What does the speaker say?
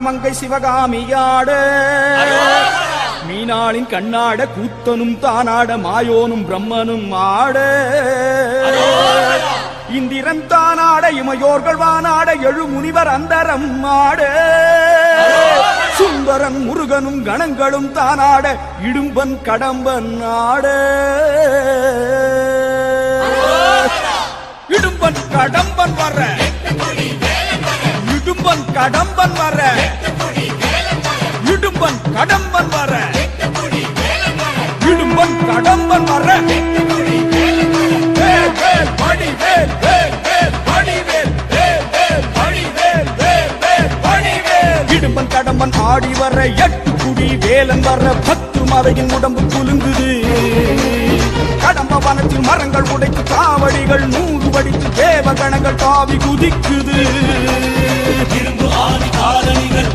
மங்கை சிவகாமியாட மீனாளின் கண்ணாட கூத்தனும் தானாட மாயோனும் பிரம்மனும் ஆட இந்திரன் தானாட இமையோர்கள் வானாட எழு முனிவர் அந்தரம் ஆட சுந்தரன் முருகனும் கணங்களும் தானாட இடும்பன் கடம்பன் ஆட இடும்பன் கடம்பன் வர இடும்பன் கடம்பன் வர இடும்பன் கடம்பன் வர இடும்பன் கடம்பன் வர வேல் வேல் வடிவேல் வேல் வேல் வடிவேல் வேல் வேல் வடிவேல் வேல் வேல் வடிவேல் இடும்பன் கடம்பன் ஆடி வர எட்டு குடி வேலன் வர 10 மலையின் உடம்பு குலுங்குது கடம்ப வனத்தில் மரங்கள் உடைத்து காவடிகள் 100 வடித்து தேவகணங்கள் தாவி குதிக்குது இரும்பு ஆதி காலணிகள்